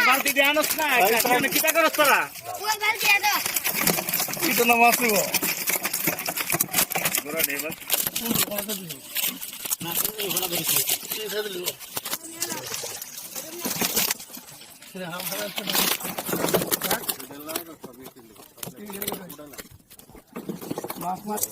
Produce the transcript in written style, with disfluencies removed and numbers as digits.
বালতি দিয়ে আনস না কিটা করস তোরা এটা না মাছ নিব গোরা নেবা না ওখানে ধরেছি এটা দিল মাছ মাছ